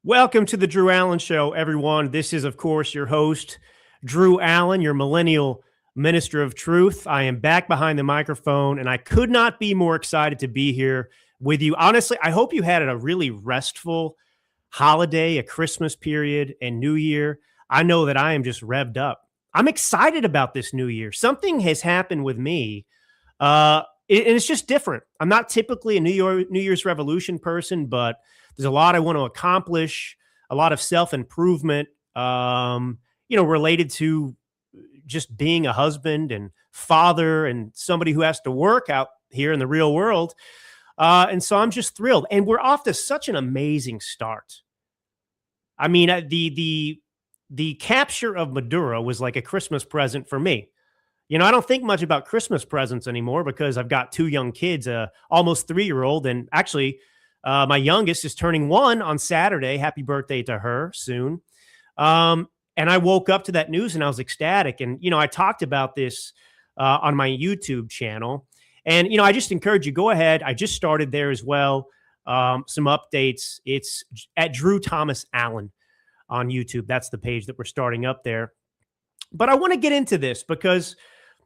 Welcome to the Drew Allen Show, everyone. This is, of course, your host, Drew Allen, your millennial minister of truth. I am back behind the microphone, and I could not be more excited to be here with you. Honestly, I hope you had a really restful holiday, a Christmas period, and New Year. I know that I am just revved up. I'm excited about this new year. Something has happened with me, and it's just different. I'm not typically a New Year's Revolution person, but there's a lot I want to accomplish, a lot of self-improvement, related to just being a husband and father and somebody who has to work out here in the real world. And so I'm just thrilled. And we're off to such an amazing start. I mean, the capture of Maduro was like a Christmas present for me. You know, I don't think much about Christmas presents anymore because I've got two young kids, almost 3-year-old, and actually my youngest is turning 1 on Saturday. Happy birthday to her soon. And I woke up to that news and I was ecstatic. And, I talked about this on my YouTube channel. And, I just encourage you, go ahead. I just started there as well. Some updates. It's at Drew Thomas Allen on YouTube. That's the page that we're starting up there. But I want to get into this because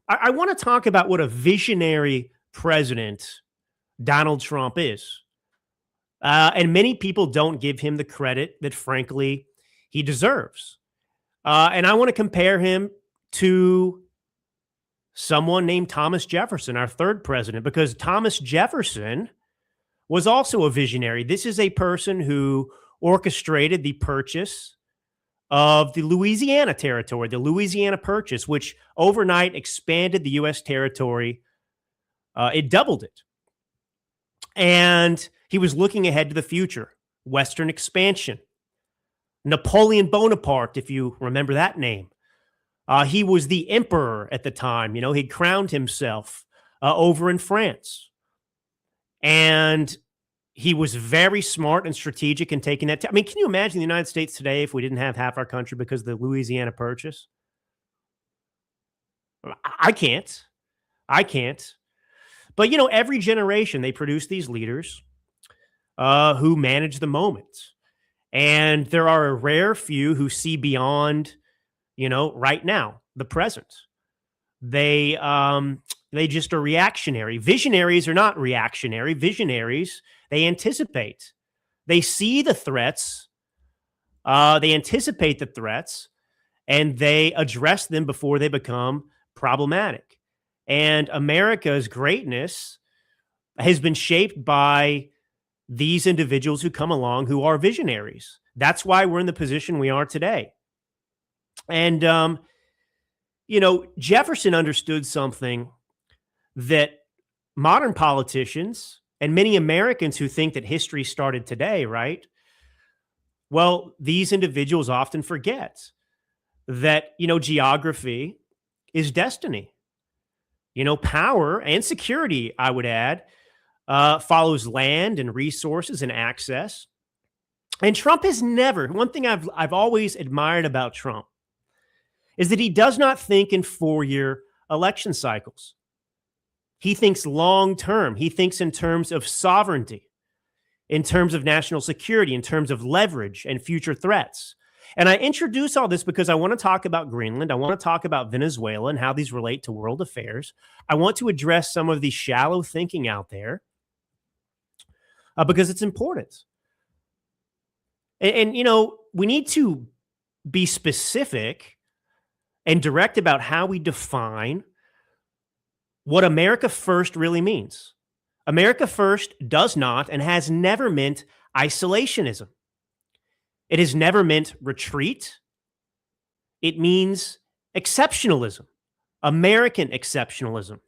I want to talk about what a visionary president Donald Trump is. And many people don't give him the credit that, frankly, he deserves. And I want to compare him to someone named Thomas Jefferson, our third president, because Thomas Jefferson was also a visionary. This is a person who orchestrated the purchase of the Louisiana Territory, the Louisiana Purchase, which overnight expanded the U.S. territory. It doubled it. And he was looking ahead to the future, Western expansion. Napoleon Bonaparte, if you remember that name. He was the emperor at the time. He crowned himself over in France. And he was very smart and strategic in taking that. I mean, can you imagine the United States today if we didn't have half our country because of the Louisiana Purchase? I can't. But, every generation, they produce these leaders who manage the moment. And there are a rare few who see beyond, right now, the present. They just are reactionary. Visionaries are not reactionary. Visionaries, they anticipate. They see the threats. They anticipate the threats, and they address them before they become problematic. And America's greatness has been shaped by these individuals who come along who are visionaries. That's why we're in the position we are today. And, Jefferson understood something that modern politicians and many Americans who think that history started today, right? Well, these individuals often forget that, geography is destiny. Power and security, I would add, follows land and resources and access. And Trump has never, one thing I've always admired about Trump is that he does not think in 4-year election cycles. He thinks long term. He thinks in terms of sovereignty, in terms of national security, in terms of leverage and future threats. And I introduce all this because I want to talk about Greenland. I want to talk about Venezuela and how these relate to world affairs. I want to address some of the shallow thinking out there because it's important. And we need to be specific and direct about how we define what America First really means. America First does not and has never meant isolationism. It has never meant retreat. It means exceptionalism, American exceptionalism.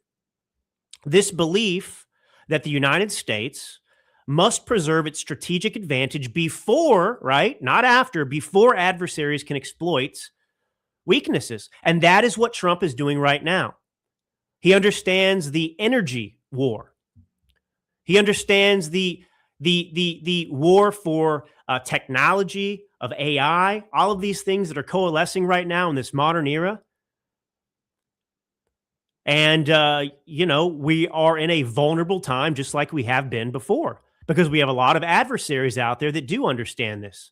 This belief that the United States must preserve its strategic advantage before, right, not after, before adversaries can exploit weaknesses. And that is what Trump is doing right now. He understands the energy war. He understands the war for technology, of AI, all of these things that are coalescing right now in this modern era. And, we are in a vulnerable time, just like we have been before, because we have a lot of adversaries out there that do understand this.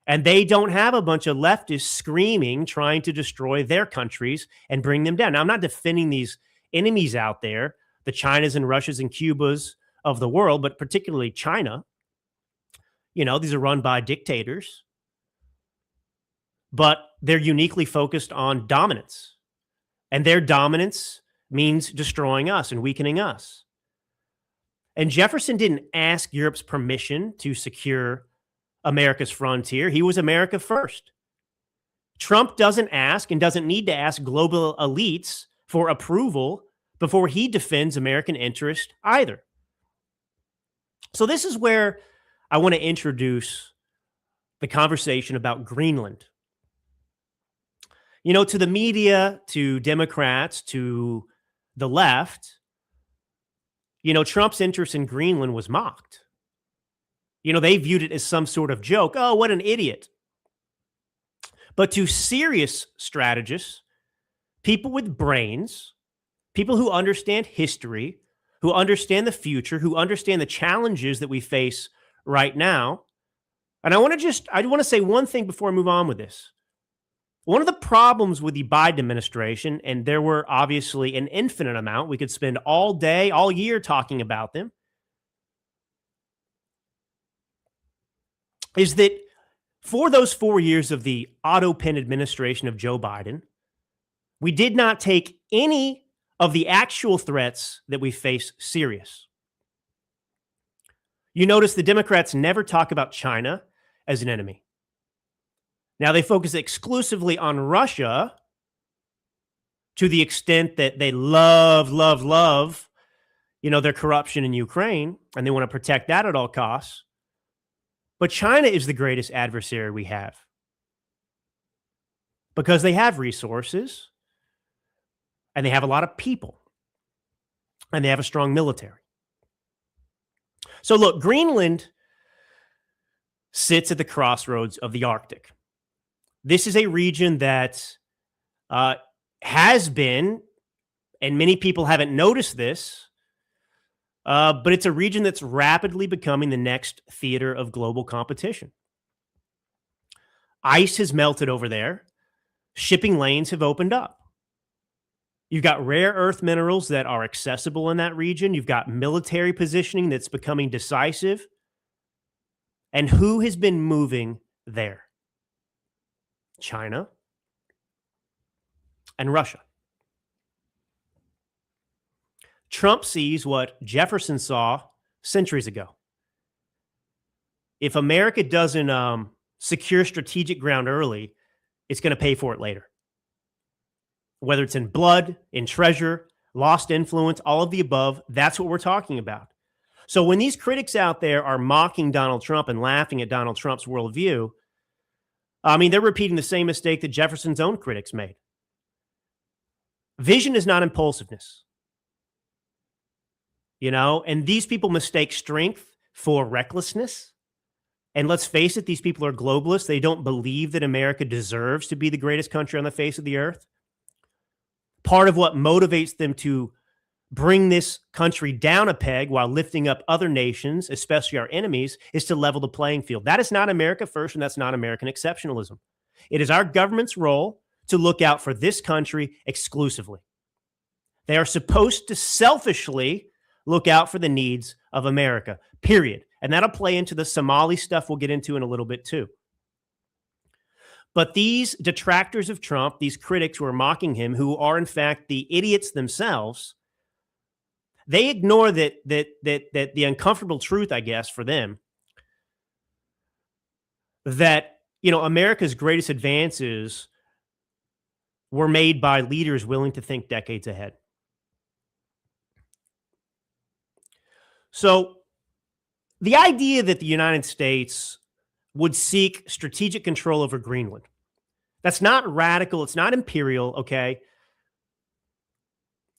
And they don't have a bunch of leftists screaming, trying to destroy their countries and bring them down. Now, I'm not defending these enemies out there, the Chinas and Russias and Cubas of the world, but particularly China. You know, these are run by dictators, but they're uniquely focused on dominance. And their dominance means destroying us and weakening us. And Jefferson didn't ask Europe's permission to secure America's frontier. He was America first. Trump doesn't ask and doesn't need to ask global elites for approval before he defends American interest either. So this is where I want to introduce the conversation about Greenland. You know, to the media, to Democrats, to the left, you know, Trump's interest in Greenland was mocked. You know, they viewed it as some sort of joke. Oh, what an idiot. But to serious strategists, people with brains, people who understand history, who understand the future, who understand the challenges that we face right now. And I want to say one thing before I move on with this. One of the problems with the Biden administration, and there were obviously an infinite amount, we could spend all day, all year talking about them, is that for those 4 years of the auto pen administration of Joe Biden, we did not take any of the actual threats that we face serious. You notice the Democrats never talk about China as an enemy. Now, they focus exclusively on Russia to the extent that they love, you know, their corruption in Ukraine, and they want to protect that at all costs. But China is the greatest adversary we have because they have resources and they have a lot of people and they have a strong military. So look, Greenland sits at the crossroads of the Arctic. This is a region that has been, and many people haven't noticed this, but it's a region that's rapidly becoming the next theater of global competition. Ice has melted over there. Shipping lanes have opened up. You've got rare earth minerals that are accessible in that region. You've got military positioning that's becoming decisive. And who has been moving there? China and Russia. Trump sees what Jefferson saw centuries ago. If America doesn't secure strategic ground early, it's going to pay for it later. Whether it's in blood, in treasure, lost influence, all of the above, that's what we're talking about. So when these critics out there are mocking Donald Trump and laughing at Donald Trump's worldview, I mean, they're repeating the same mistake that Jefferson's own critics made. Vision is not impulsiveness. You know, and these people mistake strength for recklessness. And let's face it, these people are globalists. They don't believe that America deserves to be the greatest country on the face of the earth. Part of what motivates them to bring this country down a peg while lifting up other nations, especially our enemies, is to level the playing field. That is not America first, and that's not American exceptionalism. It is our government's role to look out for this country exclusively. They are supposed to selfishly look out for the needs of America, period. And that'll play into the Somali stuff we'll get into in a little bit too. But these detractors of Trump, these critics who are mocking him, who are in fact the idiots themselves, they ignore that the uncomfortable truth, I guess, for them, that, you know, America's greatest advances were made by leaders willing to think decades ahead. So the idea that the United States would seek strategic control over Greenland, that's not radical, it's not imperial, okay?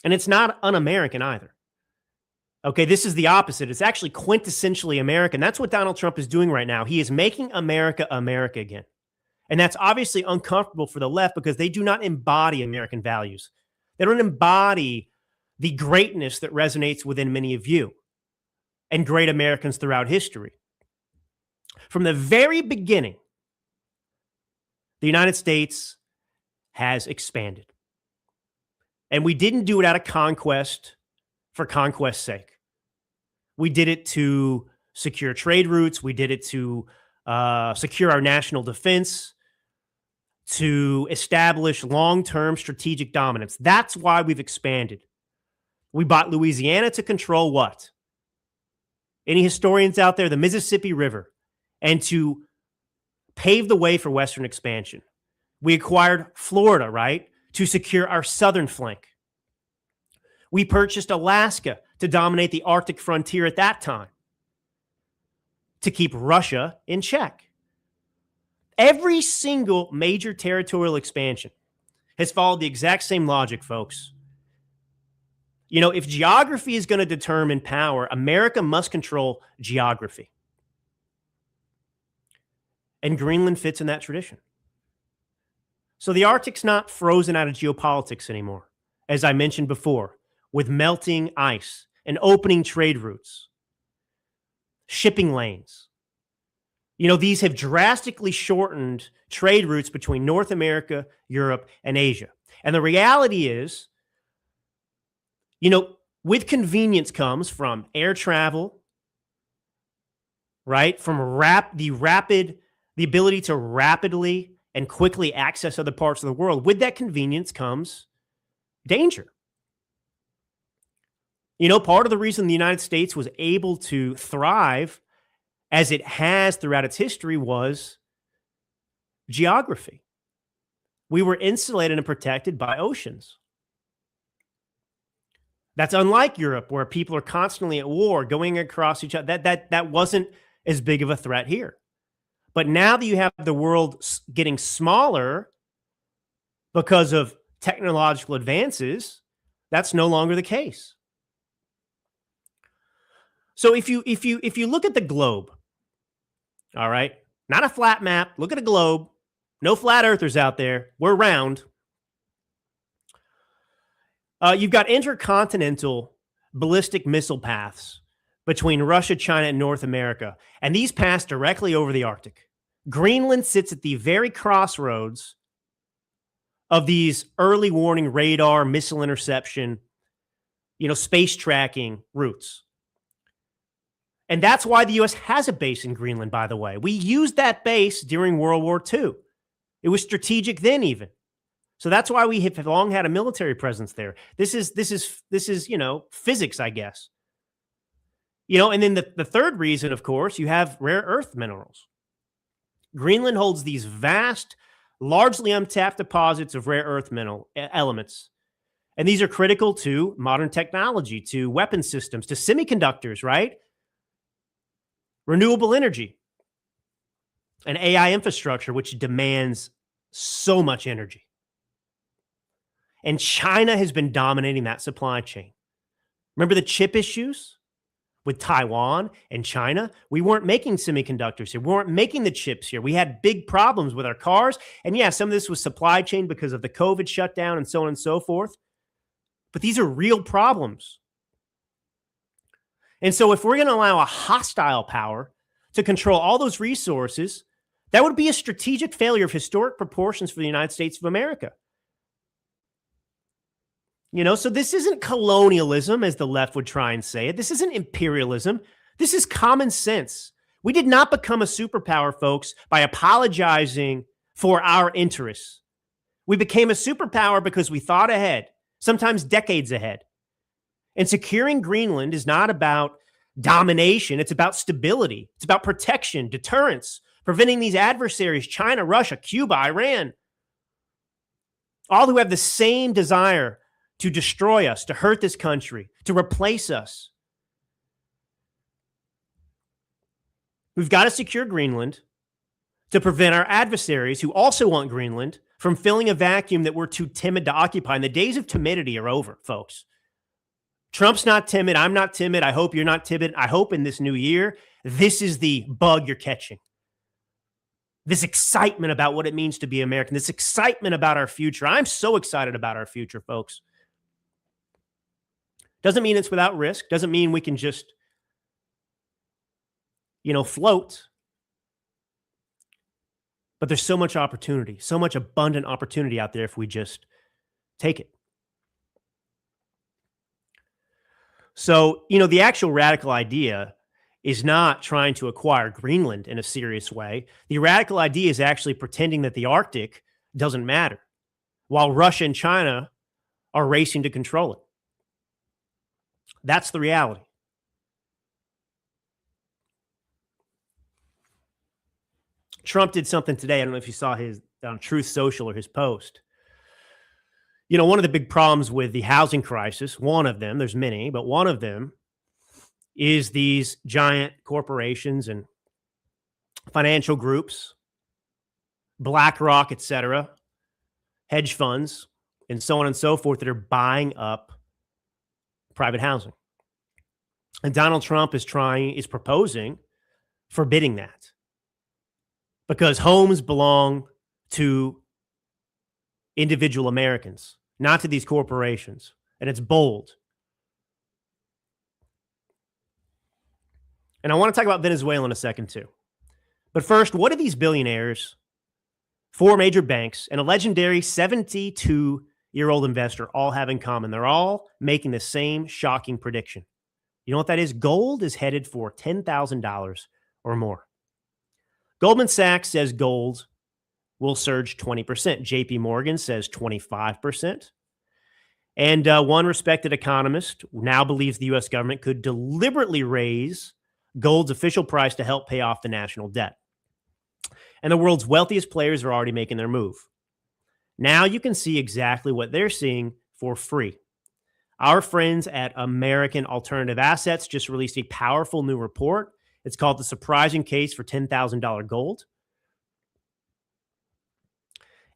And it's not un-American either. Okay, this is the opposite. It's actually quintessentially American. That's what Donald Trump is doing right now. He is making America America again. And that's obviously uncomfortable for the left because they do not embody American values. They don't embody the greatness that resonates within many of you and great Americans throughout history. From the very beginning, The United States has expanded. And we didn't do it out of conquest for conquest's sake. We did it to secure trade routes. We did it to secure our national defense, to establish long-term strategic dominance. That's why we've expanded. We bought Louisiana to control what? Any historians out there? The Mississippi River, and to pave the way for Western expansion. We acquired Florida, right, to secure our southern flank. We purchased Alaska to dominate the Arctic frontier at that time, to keep Russia in check. Every single major territorial expansion has followed the exact same logic, folks. You know, if geography is going to determine power, America must control geography. And Greenland fits in that tradition. So the Arctic's not frozen out of geopolitics anymore, as I mentioned before, with melting ice and opening trade routes, shipping lanes. You know, these have drastically shortened trade routes between North America, Europe, and Asia. And the reality is, you know, with convenience comes from air travel, right? From the ability to rapidly and quickly access other parts of the world. With that convenience comes danger. You know, part of the reason the United States was able to thrive as it has throughout its history was geography. We were insulated and protected by oceans. That's unlike Europe, where people are constantly at war, going across each other. That wasn't as big of a threat here. But now that you have the world getting smaller because of technological advances, that's no longer the case. So if you look at the globe, all right, not a flat map, look at a globe. No flat earthers out there. We're round. You've got intercontinental ballistic missile paths between Russia, China, and North America, and these pass directly over the Arctic. Greenland sits at the very crossroads of these early warning radar, missile interception, you know, space tracking routes. And that's why the U.S. has a base in Greenland, by the way. We used that base during World War II. It was strategic then even. So that's why we have long had a military presence there. This is, you know, physics, I guess. You know, and then the third reason, of course, you have rare earth minerals. Greenland holds these vast, largely untapped deposits of rare earth mineral elements. And these are critical to modern technology, to weapon systems, to semiconductors, right? Renewable energy, and AI infrastructure, which demands so much energy. And China has been dominating that supply chain. Remember the chip issues with Taiwan and China? We weren't making semiconductors here. We weren't making the chips here. We had big problems with our cars. And yeah, some of this was supply chain because of the COVID shutdown and so on and so forth. But these are real problems. And so if we're going to allow a hostile power to control all those resources, that would be a strategic failure of historic proportions for the United States of America. You know, so this isn't colonialism, as the left would try and say it. This isn't imperialism. This is common sense. We did not become a superpower, folks, by apologizing for our interests. We became a superpower because we thought ahead, sometimes decades ahead. And securing Greenland is not about domination. It's about stability. It's about protection, deterrence, preventing these adversaries, China, Russia, Cuba, Iran, all who have the same desire to destroy us, to hurt this country, to replace us. We've got to secure Greenland to prevent our adversaries who also want Greenland from filling a vacuum that we're too timid to occupy. And the days of timidity are over, folks. Trump's not timid. I'm not timid. I hope you're not timid. I hope in this new year, this is the bug you're catching. This excitement about what it means to be American, this excitement about our future. I'm so excited about our future, folks. Doesn't mean it's without risk. Doesn't mean we can just, you know, float. But there's so much opportunity, so much abundant opportunity out there if we just take it. So, the actual radical idea is not trying to acquire Greenland in a serious way. The radical idea is actually pretending that the Arctic doesn't matter, while Russia and China are racing to control it. That's the reality. Trump did something today. I don't know if you saw his on Truth Social or his post. One of the big problems with the housing crisis, one of them, there's many, but one of them is these giant corporations and financial groups, BlackRock, et cetera, hedge funds, and so on and so forth that are buying up private housing. And Donald Trump is proposing forbidding that, because homes belong to individual Americans, not to these corporations. And it's bold. And I want to talk about Venezuela in a second too. But first, what do these billionaires, 4 major banks, and a legendary 72-year-old investor all have in common? They're all making the same shocking prediction. You know what that is? Gold is headed for $10,000 or more. Goldman Sachs says gold will surge 20%. JP Morgan says 25%. And one respected economist now believes the U.S. government could deliberately raise gold's official price to help pay off the national debt. And the world's wealthiest players are already making their move. Now you can see exactly what they're seeing for free. Our friends at American Alternative Assets just released a powerful new report. It's called The Surprising Case for $10,000 Gold.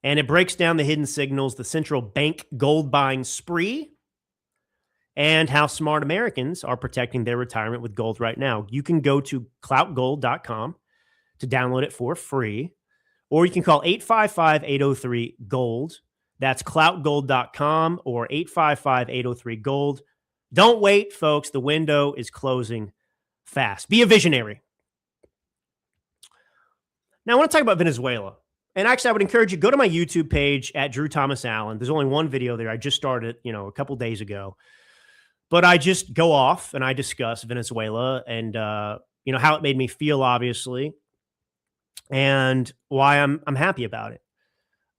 And it breaks down the hidden signals, the central bank gold buying spree, and how smart Americans are protecting their retirement with gold right now. You can go to cloutgold.com to download it for free, or you can call 855-803-GOLD. That's cloutgold.com or 855-803-GOLD. Don't wait, folks. The window is closing fast. Be a visionary. Now, I want to talk about Venezuela. And actually, I would encourage you, go to my YouTube page at Drew Thomas Allen. There's only one video there. I just started, a couple days ago. But I just go off and I discuss Venezuela and, how it made me feel, obviously, and why I'm happy about it.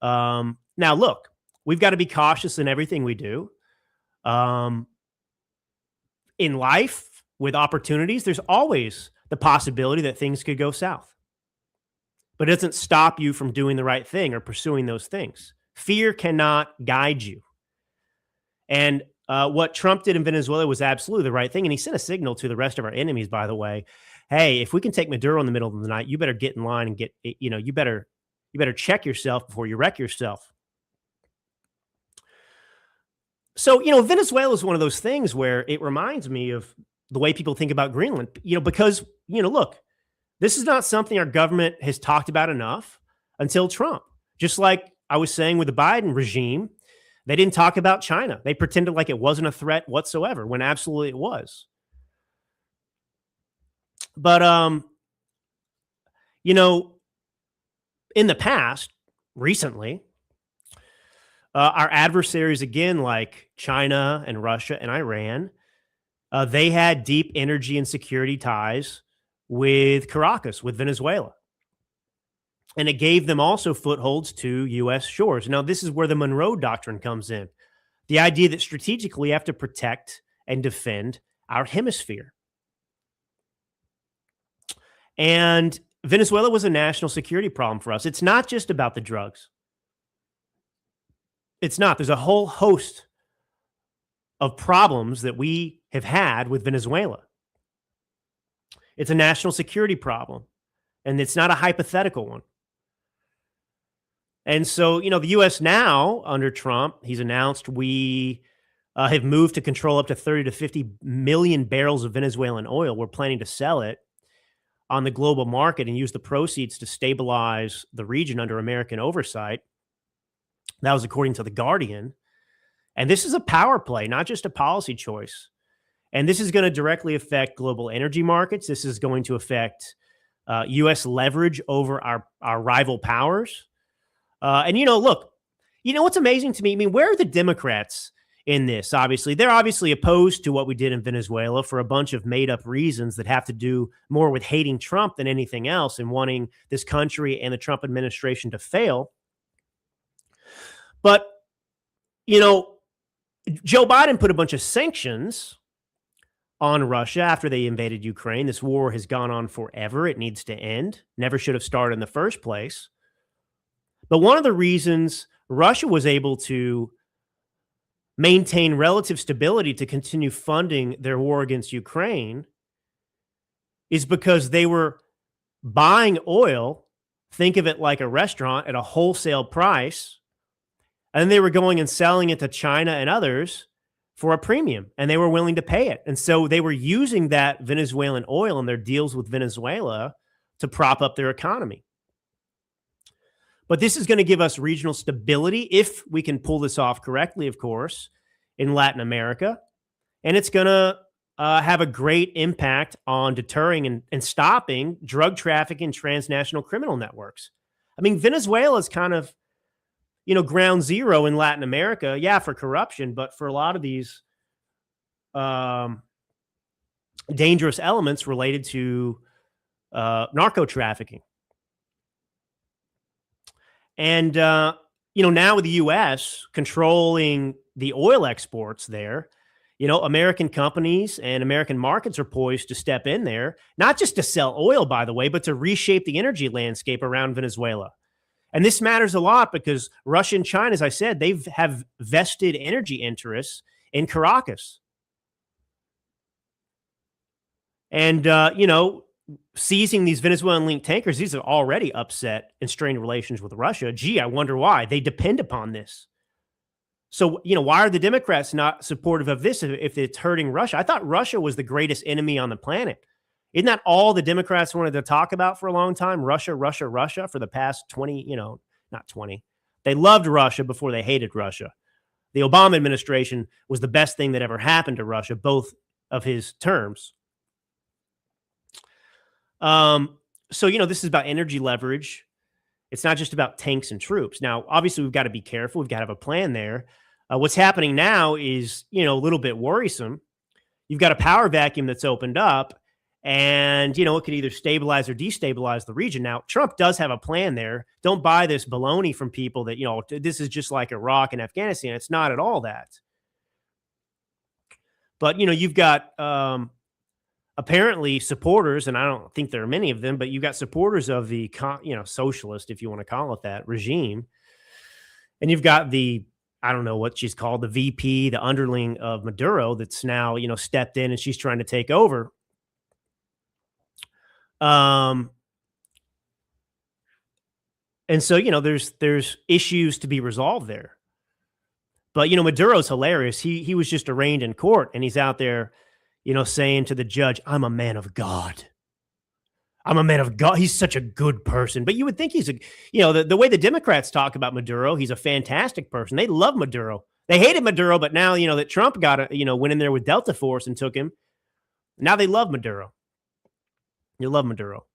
Now, look, we've got to be cautious in everything we do. In life, with opportunities, there's always the possibility that things could go south. But it doesn't stop you from doing the right thing or pursuing those things. Fear cannot guide you. And what Trump did in Venezuela was absolutely the right thing. And he sent a signal to the rest of our enemies, by the way. Hey, if we can take Maduro in the middle of the night, you better get in line and you better check yourself before you wreck yourself. So, Venezuela is one of those things where it reminds me of the way people think about Greenland, because, look, this is not something our government has talked about enough until Trump. Just like I was saying with the Biden regime, they didn't talk about China. They pretended like it wasn't a threat whatsoever when absolutely it was. But, in the past, recently, our adversaries, again, like China and Russia and Iran, they had deep energy and security ties with Caracas, with Venezuela. And it gave them also footholds to U.S. shores. Now, this is where the Monroe Doctrine comes in. The idea that strategically we have to protect and defend our hemisphere. And Venezuela was a national security problem for us. It's not just about the drugs. It's not. There's a whole host of problems that we have had with Venezuela. It's a national security problem, and it's not a hypothetical one. And so, the U.S. now, under Trump, he's announced we have moved to control up to 30 to 50 million barrels of Venezuelan oil. We're planning to sell it on the global market and use the proceeds to stabilize the region under American oversight. That was according to The Guardian. And this is a power play, not just a policy choice. And this is going to directly affect global energy markets. This is going to affect U.S. leverage over our rival powers. And, look, what's amazing to me? I mean, where are the Democrats in this? Obviously, they're obviously opposed to what we did in Venezuela for a bunch of made up reasons that have to do more with hating Trump than anything else and wanting this country and the Trump administration to fail. But, Joe Biden put a bunch of sanctions on Russia after they invaded Ukraine. This war has gone on forever. It needs to end. Never should have started in the first place. But one of the reasons Russia was able to maintain relative stability to continue funding their war against Ukraine is because they were buying oil, think of it like a restaurant, at a wholesale price, and they were going and selling it to China and others for a premium, and they were willing to pay it. And so they were using that Venezuelan oil in their deals with Venezuela to prop up their economy. But this is going to give us regional stability if we can pull this off correctly, of course, in Latin America. And it's going to have a great impact on deterring and stopping drug trafficking and transnational criminal networks. I mean, Venezuela is kind of, ground zero in Latin America, for corruption, but for a lot of these dangerous elements related to narco trafficking. And, now with the U.S. controlling the oil exports there, American companies and American markets are poised to step in there, not just to sell oil, by the way, but to reshape the energy landscape around Venezuela. And this matters a lot because Russia and China, as I said, they have vested energy interests in Caracas. And, seizing these Venezuelan-linked tankers, these are already upset and strained relations with Russia. Gee, I wonder why. They depend upon this. So, why are the Democrats not supportive of this if it's hurting Russia? I thought Russia was the greatest enemy on the planet. Isn't that all the Democrats wanted to talk about for a long time? Russia, Russia, Russia for the past 20, not 20. They loved Russia before they hated Russia. The Obama administration was the best thing that ever happened to Russia, both of his terms. So, this is about energy leverage. It's not just about tanks and troops. Now, obviously, we've got to be careful. We've got to have a plan there. What's happening now is, a little bit worrisome. You've got a power vacuum that's opened up, and, it could either stabilize or destabilize the region. Now, Trump does have a plan there. Don't buy this baloney from people that, this is just like Iraq and Afghanistan. It's not at all that. But, you've got apparently supporters, and I don't think there are many of them, but you've got supporters of the, socialist, if you want to call it that, regime. And you've got the, I don't know what she's called, the VP, the underling of Maduro that's now, stepped in and she's trying to take over. And so, there's issues to be resolved there. But, Maduro's hilarious. He was just arraigned in court and he's out there, saying to the judge, I'm a man of God. I'm a man of God. He's such a good person. But you would think he's the way the Democrats talk about Maduro, he's a fantastic person. They love Maduro. They hated Maduro, but now, that Trump went in there with Delta Force and took him. Now they love Maduro. You love Maduro.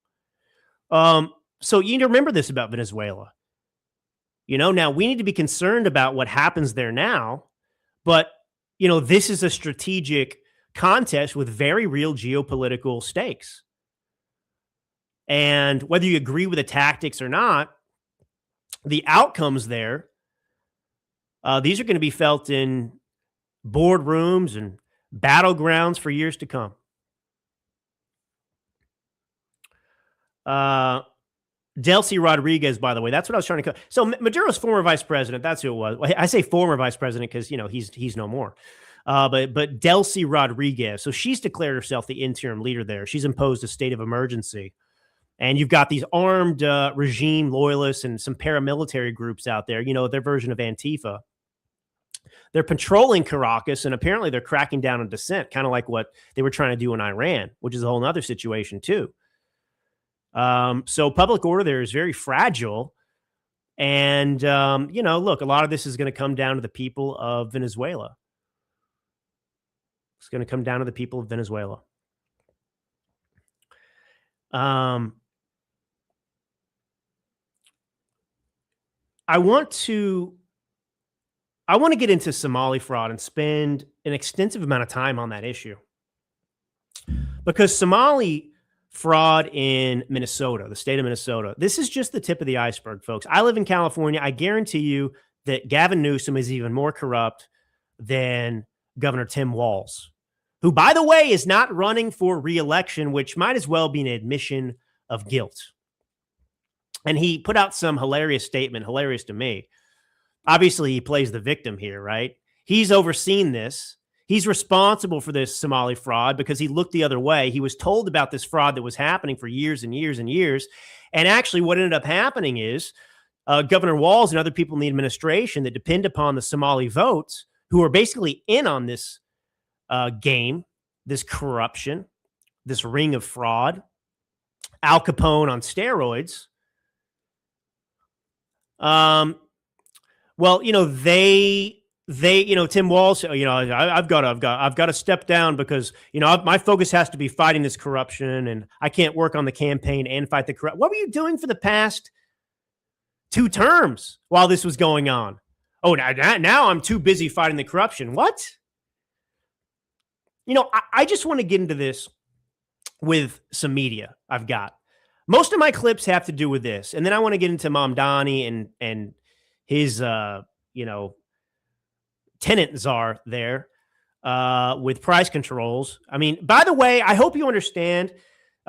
So you need to remember this about Venezuela. Now we need to be concerned about what happens there now, but, this is a strategic contest with very real geopolitical stakes. And whether you agree with the tactics or not, the outcomes there, these are going to be felt in boardrooms and battlegrounds for years to come. Delcy Rodriguez, by the way, that's what I was trying to. So Maduro's former vice president, that's who it was. I say former vice president because he's no more. But Delcy Rodriguez, so she's declared herself the interim leader there. She's imposed a state of emergency, and you've got these armed regime loyalists and some paramilitary groups out there. Their version of Antifa. They're patrolling Caracas, and apparently they're cracking down on dissent, kind of like what they were trying to do in Iran, which is a whole other situation too. So public order there is very fragile. And, look, a lot of this is going to come down to the people of Venezuela. It's going to come down to the people of Venezuela. I want to get into Somali fraud and spend an extensive amount of time on that issue. Because Somali fraud in Minnesota, the state of Minnesota, this is just the tip of the iceberg, folks. I live in California. I guarantee you that Gavin Newsom is even more corrupt than Governor Tim Walz, who, by the way, is not running for re-election, which might as well be an admission of guilt. And he put out some hilarious statement, hilarious to me. Obviously, he plays the victim here, right? He's overseen this. He's responsible for this Somali fraud because he looked the other way. He was told about this fraud that was happening for years and years and years. And actually, what ended up happening is Governor Walz and other people in the administration that depend upon the Somali votes, who are basically in on this game, this corruption, this ring of fraud, Al Capone on steroids. Well, you know, Tim Walz, you know, I've got to step down because, you know, my focus has to be fighting this corruption, and I can't work on the campaign and fight the corruption. What were you doing for the past 2 terms while this was going on? Oh, now I'm too busy fighting the corruption. What? You know, I just want to get into this with some media I've got. Most of my clips have to do with this. And then I want to get into Mamdani and his, you know, tenant czar there with price controls. I mean, by the way, I hope you understand,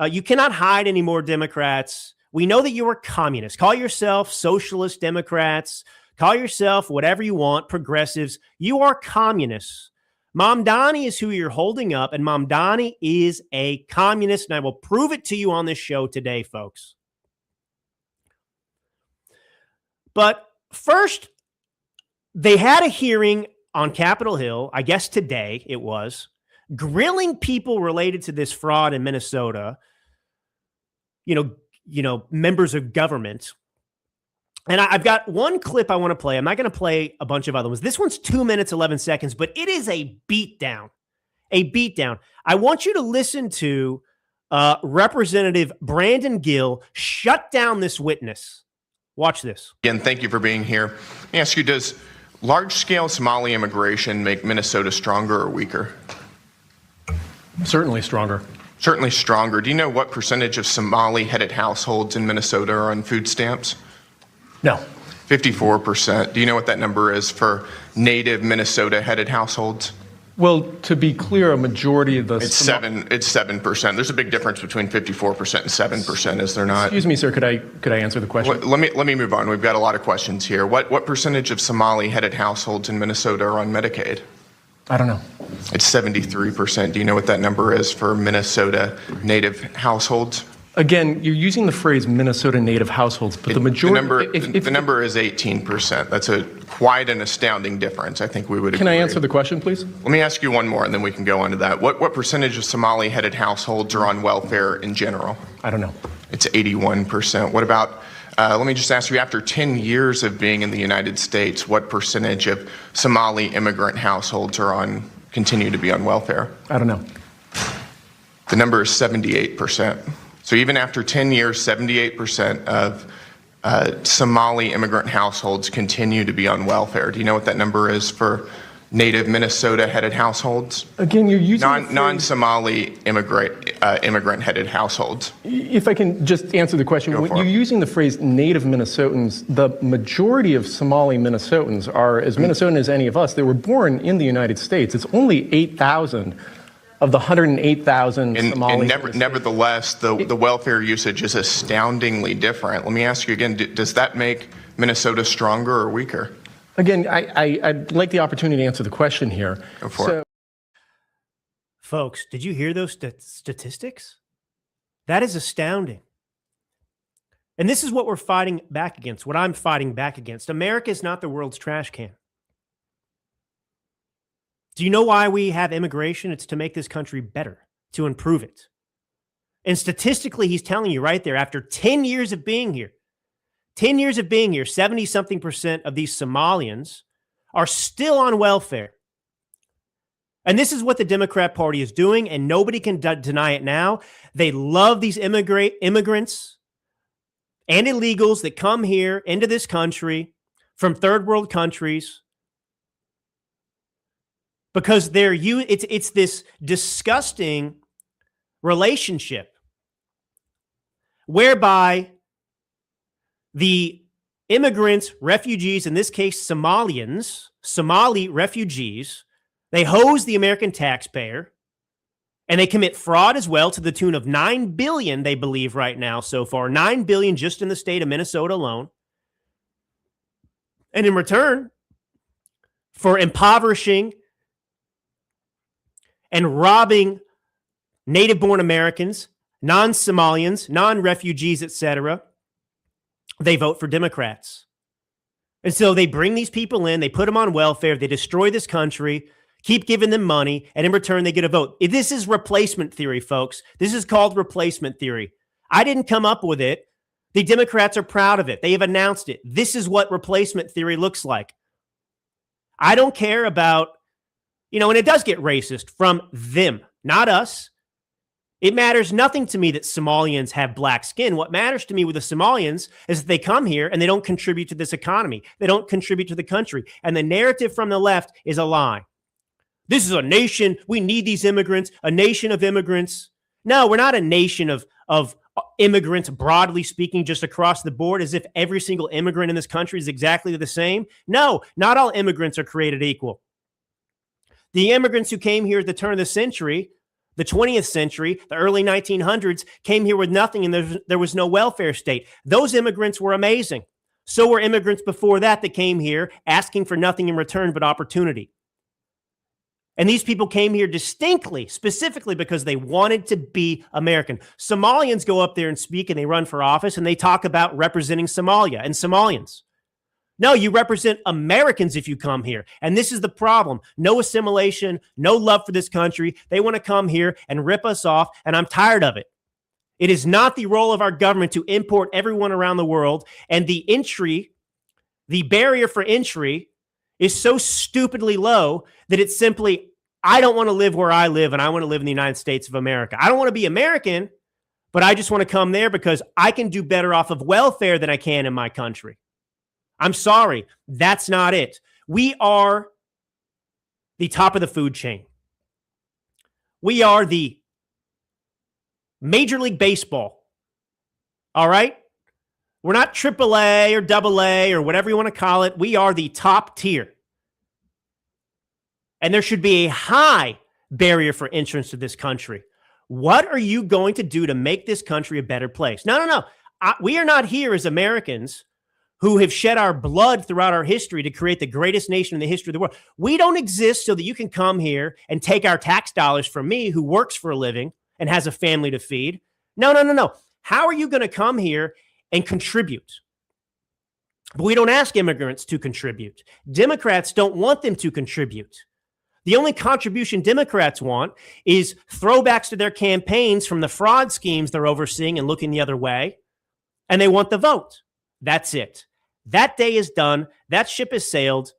you cannot hide any more Democrats. We know that you are communists. Call yourself socialist Democrats. Call yourself whatever you want, progressives. You are communists. Mamdani is who you're holding up, and Mamdani is a communist, and I will prove it to you on this show today, folks. But first, they had a hearing on Capitol Hill, I guess today it was, grilling people related to this fraud in Minnesota, you know, members of government. And I've got one clip I want to play. I'm not going to play a bunch of other ones. This one's 2 minutes, 11 seconds, but it is a beatdown. A beatdown. I want you to listen to Representative Brandon Gill shut down this witness. Watch this. Again, thank you for being here. Let me ask you, does large-scale Somali immigration make Minnesota stronger or weaker? Certainly stronger. Certainly stronger. Do you know what percentage of Somali-headed households in Minnesota are on food stamps? No. 54%. Do you know what that number is for native Minnesota-headed households? Well, to be clear, a majority of the... It's 7%. There's a big difference between 54% and 7%, is there not? Excuse me, sir, could I answer the question? Let me move on. We've got a lot of questions here. What percentage of Somali-headed households in Minnesota are on Medicaid? I don't know. It's 73%. Do you know what that number is for Minnesota native households? Again, you're using the phrase Minnesota native households, but the majority... The number is 18%. That's quite an astounding difference. I think we would agree. Can I answer the question, please? Let me ask you one more, and then we can go on to that. What percentage of Somali-headed households are on welfare in general? I don't know. It's 81%. What about, let me just ask you, after 10 years of being in the United States, what percentage of Somali immigrant households continue to be on welfare? I don't know. The number is 78%. So even after 10 years, 78% of Somali immigrant households continue to be on welfare. Do you know what that number is for native Minnesota-headed households? Again, you're using non-Somali immigrant-headed households. If I can just answer the question, when you're using the phrase native Minnesotans, the majority of Somali Minnesotans are as Minnesotan as any of us. They were born in the United States. It's only 8,000 of the 108,000 Somali. Nevertheless, the welfare usage is astoundingly different. Let me ask you again, does that make Minnesota stronger or weaker? Again, I'd like the opportunity to answer the question here. Go for it. Folks, did you hear those statistics? That is astounding. And this is what we're fighting back against, what I'm fighting back against. America is not the world's trash can. Do you know why we have immigration? It's to make this country better, to improve it. And statistically, he's telling you right there, after 10 years of being here, 70-something% of these Somalians are still on welfare. And this is what the Democrat Party is doing, and nobody can deny it now. They love these immigrants and illegals that come here into this country. from third world countries because it's this disgusting relationship whereby the immigrants, refugees, in this case, Somali refugees, they hose the American taxpayer and they commit fraud as well to the tune of $9 billion, they believe right now so far, $9 billion just in the state of Minnesota alone. And in return for impoverishing and robbing native-born Americans, non-Somalians, non-refugees, etc., they vote for Democrats. And so they bring these people in, they put them on welfare, they destroy this country, keep giving them money, and in return, they get a vote. This is replacement theory, folks. This is called replacement theory. I didn't come up with it. The Democrats are proud of it. They have announced it. This is what replacement theory looks like. I don't care about, and it does get racist from them, not us. It matters nothing to me that Somalians have black skin. What matters to me with the Somalians is that they come here and they don't contribute to this economy. They don't contribute to the country. And the narrative from the left is a lie. This is a nation. We need these immigrants, a nation of immigrants. No, we're not a nation of immigrants, broadly speaking, just across the board, as if every single immigrant in this country is exactly the same. No, not all immigrants are created equal. The immigrants who came here at the turn of the century, the 20th century, the early 1900s, came here with nothing and there was no welfare state. Those immigrants were amazing. So were immigrants before that came here asking for nothing in return but opportunity. And these people came here distinctly, specifically because they wanted to be American. Somalians go up there and speak and they run for office and they talk about representing Somalia and Somalians. No, you represent Americans if you come here. And this is the problem. No assimilation, no love for this country. They want to come here and rip us off, and I'm tired of it. It is not the role of our government to import everyone around the world, and the barrier for entry is so stupidly low that it's simply, I don't want to live where I live, and I want to live in the United States of America. I don't want to be American, but I just want to come there because I can do better off of welfare than I can in my country. I'm sorry, that's not it. We are the top of the food chain. We are the Major League Baseball. All right? We're not AAA or AA or whatever you want to call it. We are the top tier. And there should be a high barrier for entrance to this country. What are you going to do to make this country a better place? No. We are not here as Americans who have shed our blood throughout our history to create the greatest nation in the history of the world. We don't exist so that you can come here and take our tax dollars from me, who works for a living and has a family to feed. No. How are you going to come here and contribute? But we don't ask immigrants to contribute. Democrats don't want them to contribute. The only contribution Democrats want is throwbacks to their campaigns from the fraud schemes they're overseeing and looking the other way. And they want the vote. That's it. That day is done. That ship has sailed.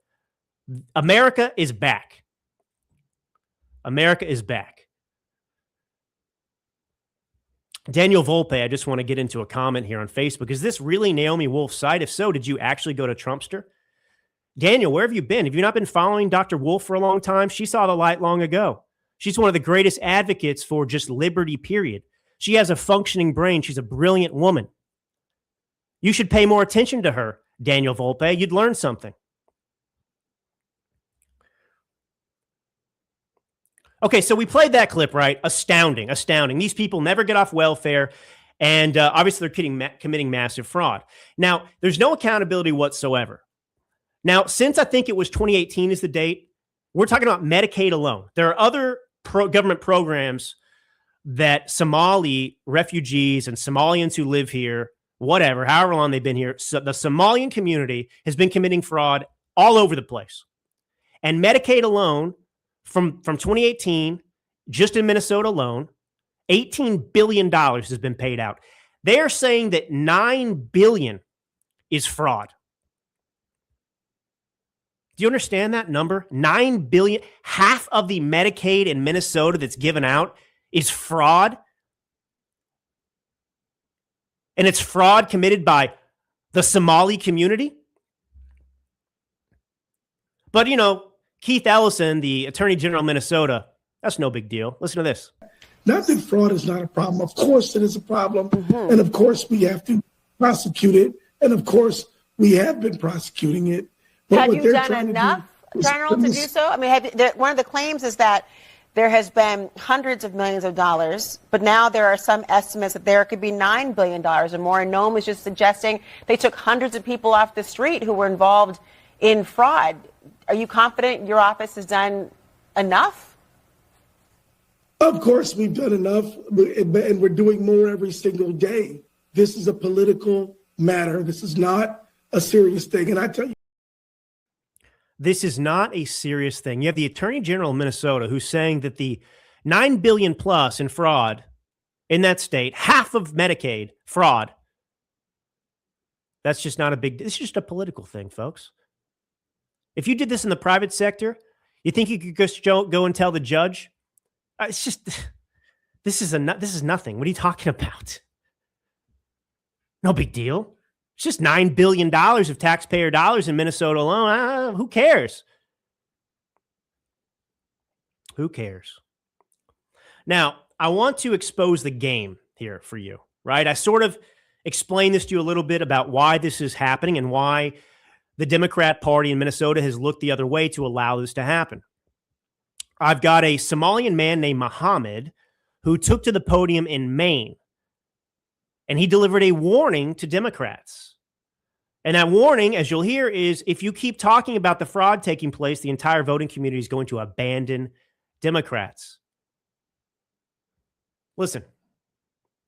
America is back. America is back. Daniel Volpe, I just want to get into a comment here on Facebook. Is this really Naomi Wolf's site? If so, did you actually go to Trumpster? Daniel, where have you been? Have you not been following Dr. Wolf for a long time? She saw the light long ago. She's one of the greatest advocates for just liberty, period. She has a functioning brain. She's a brilliant woman. You should pay more attention to her, Daniel Volpe. You'd learn something. Okay, so we played that clip, right? Astounding. These people never get off welfare, and obviously they're committing massive fraud. Now, there's no accountability whatsoever. Now, since I think it was 2018 is the date, we're talking about Medicaid alone. There are other government programs that Somali refugees and Somalians who live here, whatever, however long they've been here, so the Somalian community has been committing fraud all over the place. And Medicaid alone, from 2018, just in Minnesota alone, $18 billion has been paid out. They're saying that $9 billion is fraud. Do you understand that number? $9 billion. Half of the Medicaid in Minnesota that's given out is fraud. And it's fraud committed by the Somali community. But, you know, Keith Ellison, the Attorney General of Minnesota, that's no big deal. Listen to this. Not that fraud is not a problem. Of course it is a problem. And of course we have to prosecute it. And of course we have been prosecuting it. But have you done enough, General, to do so? I mean, one of the claims is that there has been hundreds of millions of dollars, but now there are some estimates that there could be $9 billion or more. And Noam was just suggesting they took hundreds of people off the street who were involved in fraud. Are you confident your office has done enough? Of course we've done enough, and we're doing more every single day. This is a political matter. This is not a serious thing. And I tell you, this is not a serious thing. You have the Attorney General of Minnesota who's saying that the $9 billion plus in fraud in that state, half of Medicaid fraud, that's just not a big, it's just a political thing, folks. If you did this in the private sector, you think you could just go and tell the judge? It's just, this is nothing. What are you talking about? No big deal. It's just $9 billion of taxpayer dollars in Minnesota alone. Who cares? Who cares? Now, I want to expose the game here for you, right? I sort of explained this to you a little bit about why this is happening and why the Democrat Party in Minnesota has looked the other way to allow this to happen. I've got a Somalian man named Mohammed who took to the podium in Maine, and he delivered a warning to Democrats. And that warning, as you'll hear, is if you keep talking about the fraud taking place, the entire voting community is going to abandon Democrats. Listen,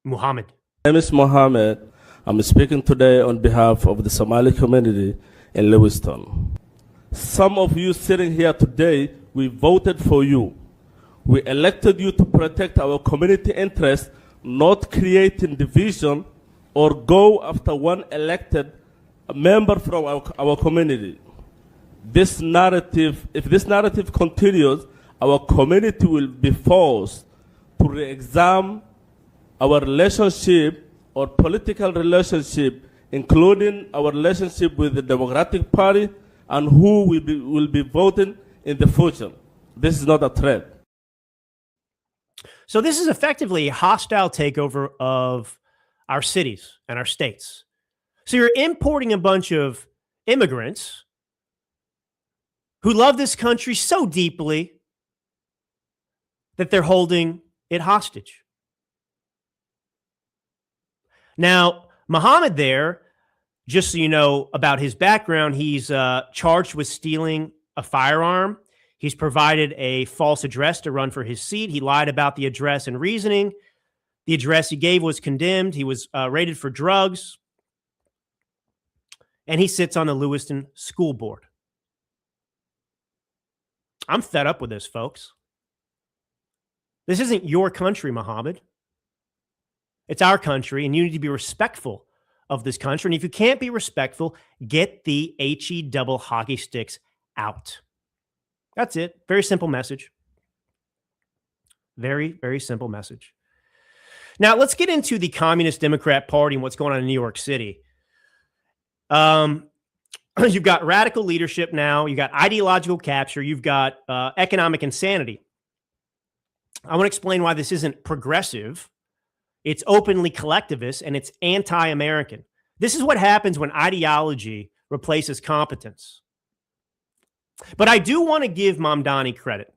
Mohammed. My name is Mohammed. I'm speaking today on behalf of the Somali community in Lewiston. Some of you sitting here today, we voted for you. We elected you to protect our community interests, not creating division or go after one elected member from our community. This narrative, if this narrative continues, our community will be forced to re-examine our relationship or political relationship, including our relationship with the Democratic Party and who will be voting in the future. This is not a threat. So this is effectively a hostile takeover of our cities and our states. So you're importing a bunch of immigrants who love this country so deeply that they're holding it hostage. Now, Mohammed there, just so you know about his background, he's charged with stealing a firearm. He's provided a false address to run for his seat. He lied about the address and reasoning. The address he gave was condemned. He was raided for drugs. And he sits on the Lewiston School Board. I'm fed up with this, folks. This isn't your country, Mohammed. It's our country, and you need to be respectful of this country. And if you can't be respectful, get the HE double hockey sticks out. That's it. Very simple message. Very, very simple message. Now, let's get into the Communist Democrat Party and what's going on in New York City. You've got radical leadership now. You've got ideological capture. You've got economic insanity. I want to explain why this isn't progressive. It's openly collectivist, and it's anti-American. This is what happens when ideology replaces competence. But I do want to give Mamdani credit,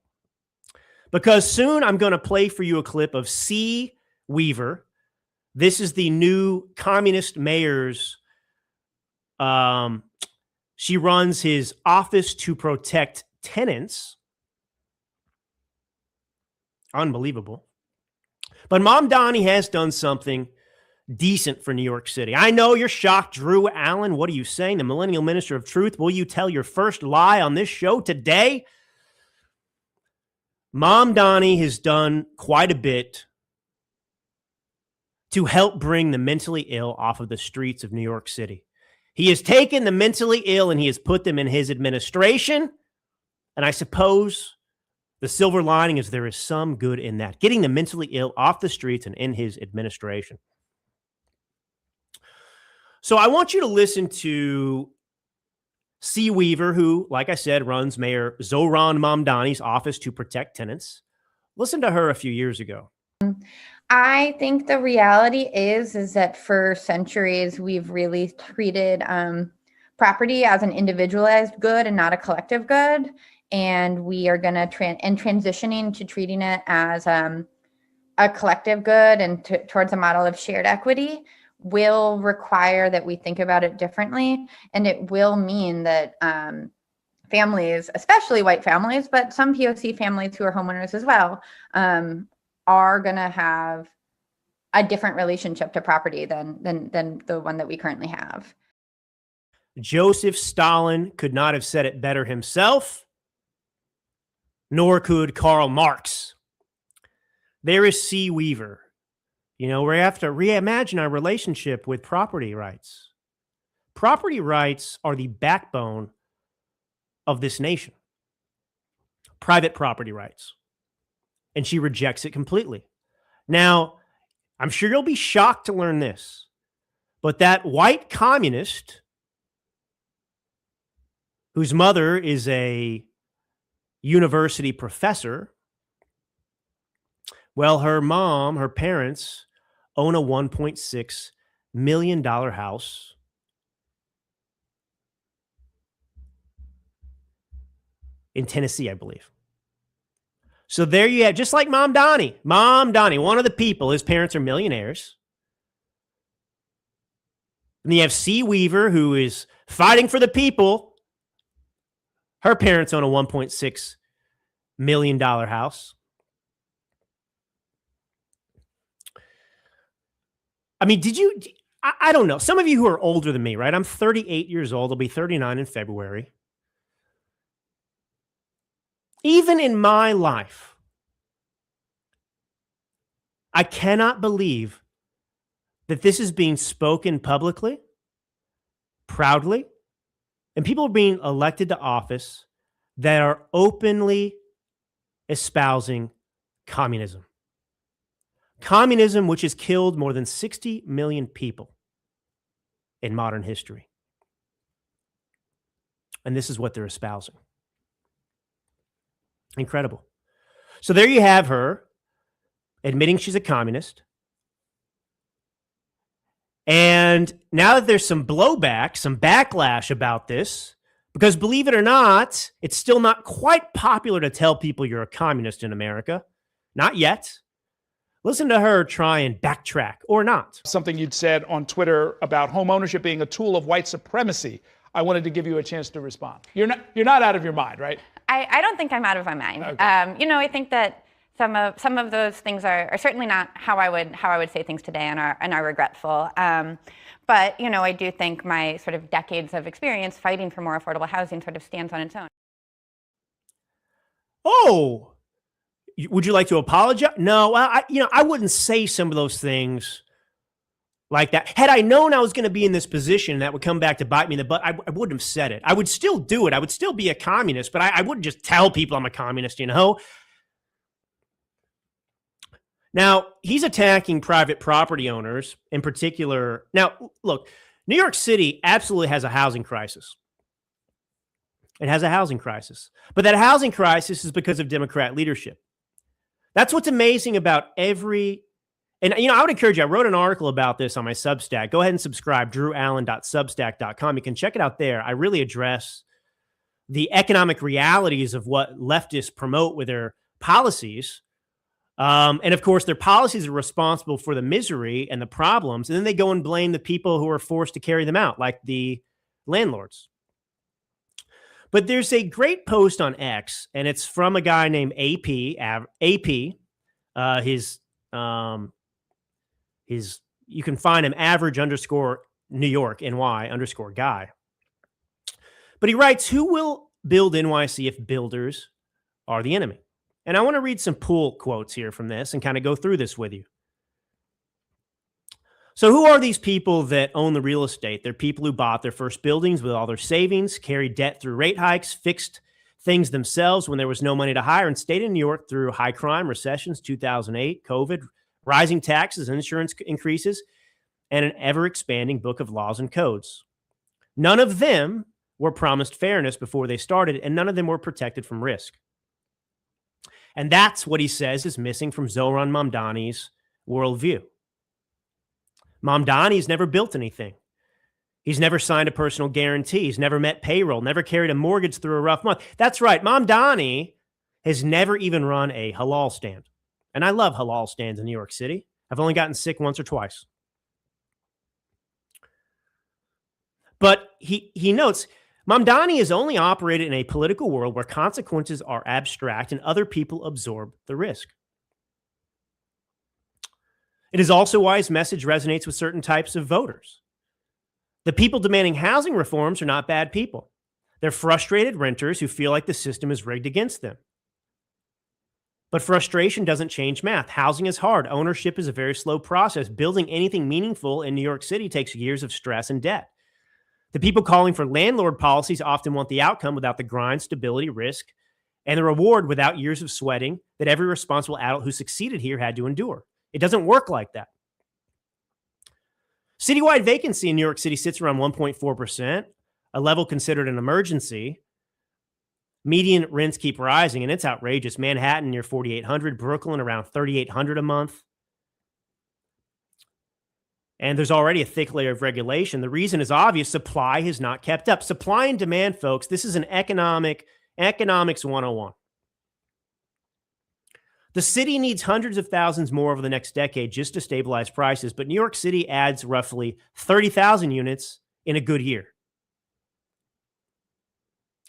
because soon I'm going to play for you a clip of C. Weaver. This is the new communist mayor's. She runs his office to protect tenants. Unbelievable. But Mamdani has done something decent for New York City. I know you're shocked, Drew Allen. What are you saying? The Millennial Minister of Truth. Will you tell your first lie on this show today? Mamdani has done quite a bit to help bring the mentally ill off of the streets of New York City. He has taken the mentally ill and he has put them in his administration. And I suppose the silver lining is there is some good in that, getting the mentally ill off the streets and in his administration. So I want you to listen to C. Weaver, who, like I said, runs Mayor Zohran Mamdani's office to protect tenants. Listen to her a few years ago. I think the reality is that for centuries, we've really treated property as an individualized good and not a collective good. And we are going to transitioning to treating it as a collective good and towards a model of shared equity will require that we think about it differently. And it will mean that families, especially white families, but some POC families who are homeowners as well, are going to have a different relationship to property than the one that we currently have. Joseph Stalin could not have said it better himself, nor could Karl Marx. There is C. Weaver. You know, we have to reimagine our relationship with property rights. Property rights are the backbone of this nation. Private property rights. And she rejects it completely. Now, I'm sure you'll be shocked to learn this, but that white communist whose mother is a university professor, well, her parents own a $1.6 million house in Tennessee, I believe. So there you have, just like Mamdani, one of the people, his parents are millionaires. And you have C. Weaver, who is fighting for the people. Her parents own a $1.6 million house. I mean, I don't know. Some of you who are older than me, right? I'm 38 years old. I'll be 39 in February. Even in my life, I cannot believe that this is being spoken publicly, proudly, and people are being elected to office that are openly espousing communism. Communism, which has killed more than 60 million people in modern history. And this is what they're espousing. Incredible. So there you have her admitting she's a communist. And now that there's some blowback, some backlash about this, because believe it or not, it's still not quite popular to tell people you're a communist in America. Not yet. Listen to her try and backtrack, or not. Something you'd said on Twitter about home ownership being a tool of white supremacy. I wanted to give you a chance to respond. You're not out of your mind, right? I don't think I'm out of my mind. Okay. I think that some of those things are certainly not how I would say things today and are regretful. But I do think my sort of decades of experience fighting for more affordable housing sort of stands on its own. Oh, would you like to apologize? No, I wouldn't say some of those things like that. Had I known I was going to be in this position that would come back to bite me in the butt, I wouldn't have said it. I would still do it. I would still be a communist, but I wouldn't just tell people I'm a communist, Now, he's attacking private property owners in particular. Now, look, New York City absolutely has a housing crisis. It has a housing crisis. But that housing crisis is because of Democrat leadership. That's what's amazing about and I would encourage you, I wrote an article about this on my Substack. Go ahead and subscribe, drewallen.substack.com. You can check it out there. I really address the economic realities of what leftists promote with their policies. And of course, their policies are responsible for the misery and the problems. And then they go and blame the people who are forced to carry them out, like the landlords. But there's a great post on X, and it's from a guy named AP. You can find him average_New York, NY_guy. But he writes, who will build NYC if builders are the enemy? And I want to read some pool quotes here from this and kind of go through this with you. So who are these people that own the real estate? They're people who bought their first buildings with all their savings, carried debt through rate hikes, fixed things themselves when there was no money to hire, and stayed in New York through high crime, recessions, 2008, COVID, rising taxes, insurance increases, and an ever-expanding book of laws and codes. None of them were promised fairness before they started, and none of them were protected from risk. And that's what he says is missing from Zohran Mamdani's worldview. Mamdani's never built anything. He's never signed a personal guarantee. He's never met payroll, never carried a mortgage through a rough month. That's right. Mamdani has never even run a halal stand. And I love halal stands in New York City. I've only gotten sick once or twice. But he notes, Mamdani has only operated in a political world where consequences are abstract and other people absorb the risk. It is also why his message resonates with certain types of voters. The people demanding housing reforms are not bad people. They're frustrated renters who feel like the system is rigged against them. But frustration doesn't change math. Housing is hard. Ownership is a very slow process. Building anything meaningful in New York City takes years of stress and debt. The people calling for landlord policies often want the outcome without the grind, stability, risk, and the reward without years of sweating that every responsible adult who succeeded here had to endure. It doesn't work like that. Citywide vacancy in New York City sits around 1.4%, a level considered an emergency. Median rents keep rising, and it's outrageous. Manhattan near $4,800, Brooklyn around $3,800 a month. And there's already a thick layer of regulation. The reason is obvious. Supply has not kept up. Supply and demand, folks, this is an economics 101. The city needs hundreds of thousands more over the next decade just to stabilize prices, but New York City adds roughly 30,000 units in a good year.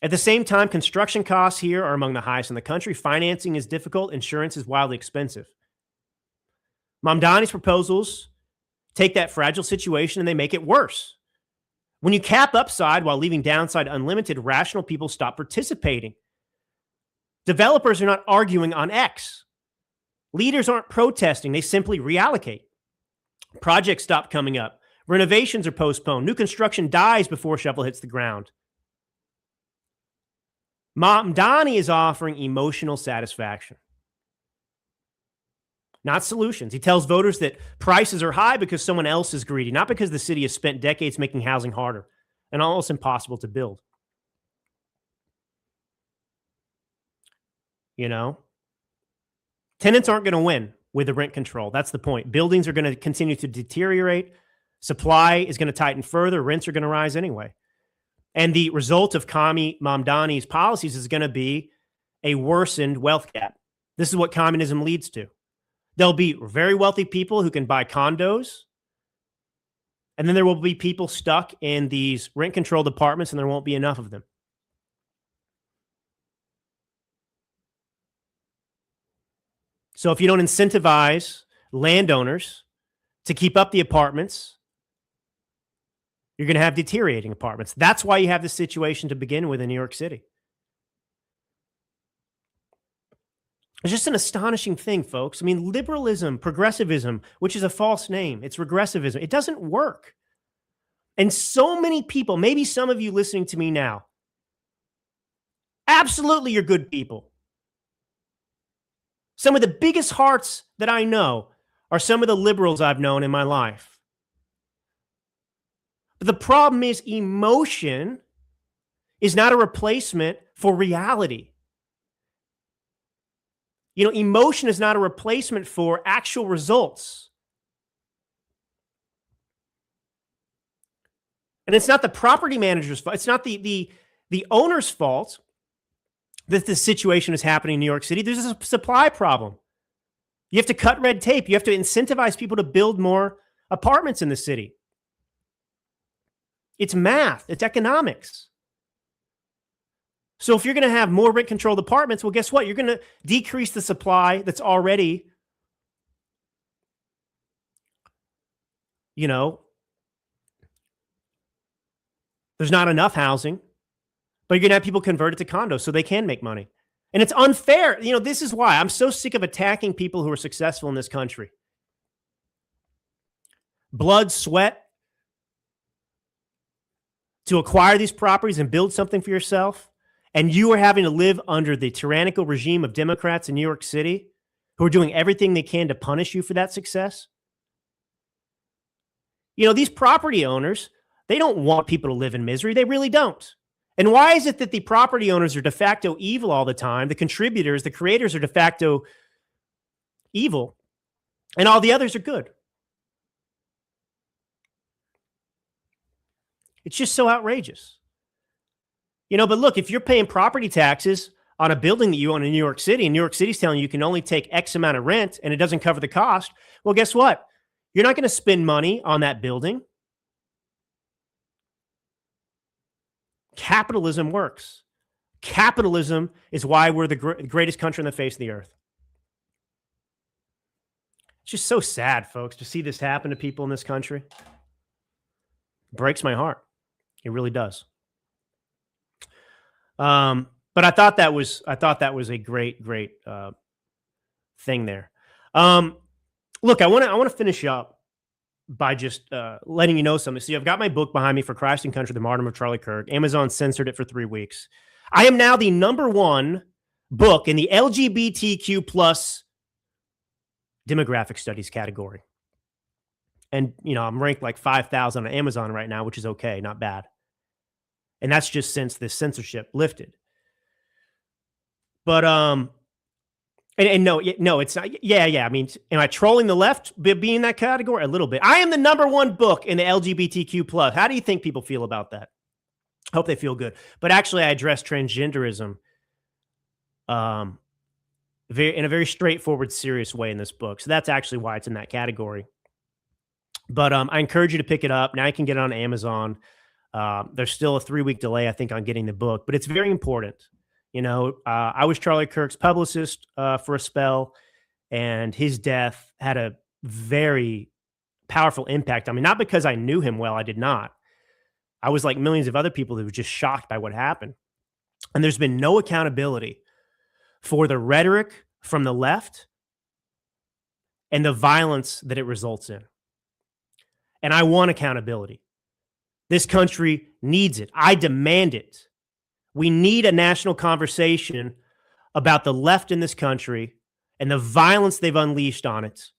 At the same time, construction costs here are among the highest in the country. Financing is difficult. Insurance is wildly expensive. Mamdani's proposals take that fragile situation and they make it worse. When you cap upside while leaving downside unlimited, rational people stop participating. Developers are not arguing on X. Leaders aren't protesting. They simply reallocate. Projects stop coming up. Renovations are postponed. New construction dies before shovel hits the ground. Mamdani is offering emotional satisfaction, not solutions. He tells voters that prices are high because someone else is greedy, not because the city has spent decades making housing harder and almost impossible to build. You know, tenants aren't going to win with the rent control. That's the point. Buildings are going to continue to deteriorate. Supply is going to tighten further. Rents are going to rise anyway. And the result of Mamdani's policies is going to be a worsened wealth gap. This is what communism leads to. There'll be very wealthy people who can buy condos, and then there will be people stuck in these rent-controlled apartments, and there won't be enough of them. So if you don't incentivize landowners to keep up the apartments, you're going to have deteriorating apartments. That's why you have this situation to begin with in New York City. It's just an astonishing thing, folks. I mean, liberalism, progressivism, which is a false name, it's regressivism. It doesn't work. And so many people, maybe some of you listening to me now, absolutely you're good people. Some of the biggest hearts that I know are some of the liberals I've known in my life. But the problem is emotion is not a replacement for reality. You know, emotion is not a replacement for actual results. And it's not the property manager's fault. It's not the owner's fault that this situation is happening in New York City. There's a supply problem. You have to cut red tape. You have to incentivize people to build more apartments in the city. It's math. It's economics. So if you're going to have more rent-controlled apartments, well, guess what? You're going to decrease the supply that's already, you know, there's not enough housing, but you're going to have people convert it to condos so they can make money. And it's unfair. You know, this is why I'm so sick of attacking people who are successful in this country. Blood, sweat, to acquire these properties and build something for yourself, and you are having to live under the tyrannical regime of Democrats in New York City who are doing everything they can to punish you for that success. You know, these property owners, they don't want people to live in misery. They really don't. And why is it that the property owners are de facto evil all the time? The contributors, the creators are de facto evil, and all the others are good. It's just so outrageous. But look, if you're paying property taxes on a building that you own in New York City, and New York City's telling you can only take X amount of rent and it doesn't cover the cost, well, guess what? You're not going to spend money on that building. Capitalism works. Capitalism is why we're the greatest country on the face of the earth. It's just so sad, folks, to see this happen to people in this country. It breaks my heart. It really does. But I thought that was a great thing there. Look, I want to finish up by just letting you know something. See, I've got my book behind me, For Christ and Country, The Martyrdom of Charlie Kirk. Amazon censored it for 3 weeks. I am now the #1 book in the LGBTQ plus demographic studies category. And, I'm ranked like 5,000 on Amazon right now, which is okay, not bad. And that's just since this censorship lifted. But, and no, it's not. Yeah. I mean, am I trolling the left being in that category? A little bit. I am the #1 book in the LGBTQ plus. How do you think people feel about that? Hope they feel good. But actually, I address transgenderism in a very straightforward, serious way in this book. So that's actually why it's in that category. But I encourage you to pick it up. Now you can get it on Amazon. There's still a 3-week delay, I think, on getting the book, but it's very important. I was Charlie Kirk's publicist for a spell, and his death had a very powerful impact on me. Not because I knew him well, I did not. I was like millions of other people who were just shocked by what happened. And there's been no accountability for the rhetoric from the left and the violence that it results in. And I want accountability. This country needs it. I demand it. We need a national conversation about the left in this country and the violence they've unleashed on it.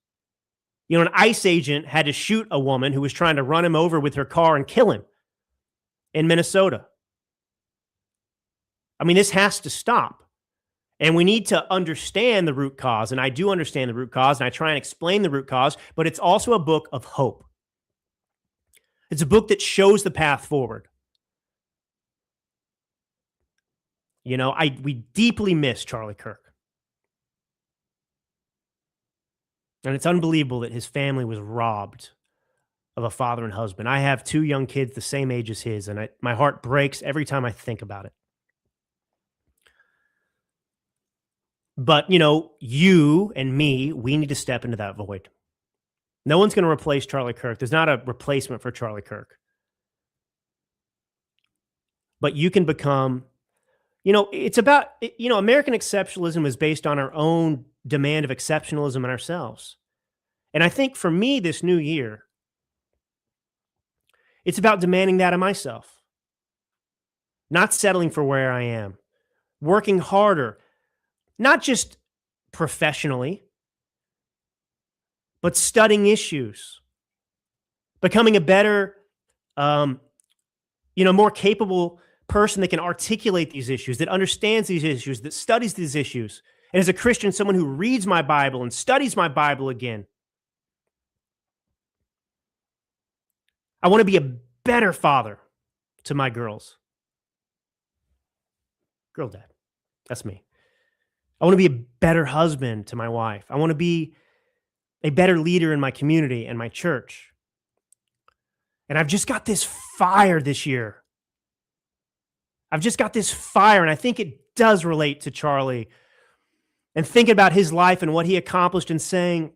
An ICE agent had to shoot a woman who was trying to run him over with her car and kill him in Minnesota. I mean, this has to stop. And we need to understand the root cause. And I do understand the root cause, and I try and explain the root cause, but it's also a book of hope. It's a book that shows the path forward. We deeply miss Charlie Kirk. And it's unbelievable that his family was robbed of a father and husband. I have 2 young kids the same age as his, and my heart breaks every time I think about it. But, you and me, we need to step into that void. No one's going to replace Charlie Kirk. There's not a replacement for Charlie Kirk. But you can become, it's about, American exceptionalism is based on our own demand of exceptionalism in ourselves. And I think for me this new year, it's about demanding that of myself. Not settling for where I am. Working harder, not just professionally, but studying issues, becoming a better, more capable person that can articulate these issues, that understands these issues, that studies these issues. And as a Christian, someone who reads my Bible and studies my Bible again. I want to be a better father to my girls. Girl dad, that's me. I want to be a better husband to my wife. I want to be a better leader in my community and my church. And I've just got this fire this year. I've just got this fire, and I think it does relate to Charlie. And thinking about his life and what he accomplished and saying,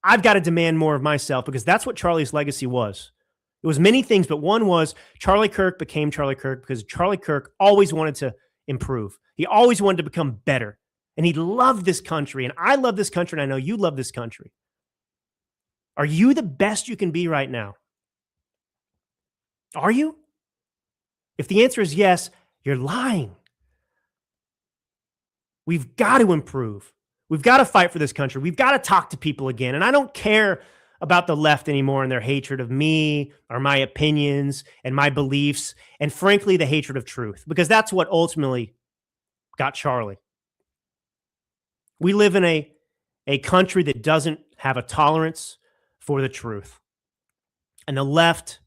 I've got to demand more of myself, because that's what Charlie's legacy was. It was many things, but one was Charlie Kirk became Charlie Kirk because Charlie Kirk always wanted to improve. He always wanted to become better. And he loved this country, and I love this country, and I know you love this country. Are you the best you can be right now? Are you? If the answer is yes, you're lying. We've got to improve. We've got to fight for this country. We've got to talk to people again. And I don't care about the left anymore and their hatred of me or my opinions and my beliefs, and frankly, the hatred of truth, because that's what ultimately got Charlie. We live in a country that doesn't have a tolerance for the truth. And the left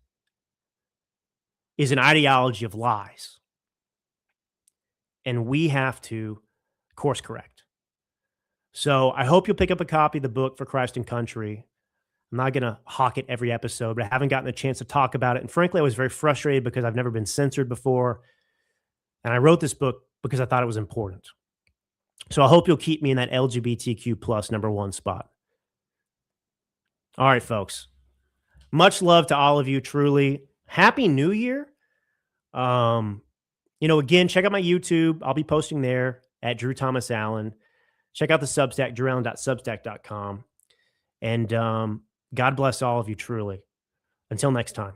is an ideology of lies. And we have to course correct. So I hope you'll pick up a copy of the book, For Christ and Country. I'm not going to hawk it every episode, but I haven't gotten a chance to talk about it. And frankly, I was very frustrated because I've never been censored before. And I wrote this book because I thought it was important. So I hope you'll keep me in that LGBTQ plus #1 spot. All right, folks. Much love to all of you, truly. Happy New Year. Again, check out my YouTube. I'll be posting there at Drew Thomas Allen. Check out the Substack, drewallen.substack.com. And God bless all of you, truly. Until next time.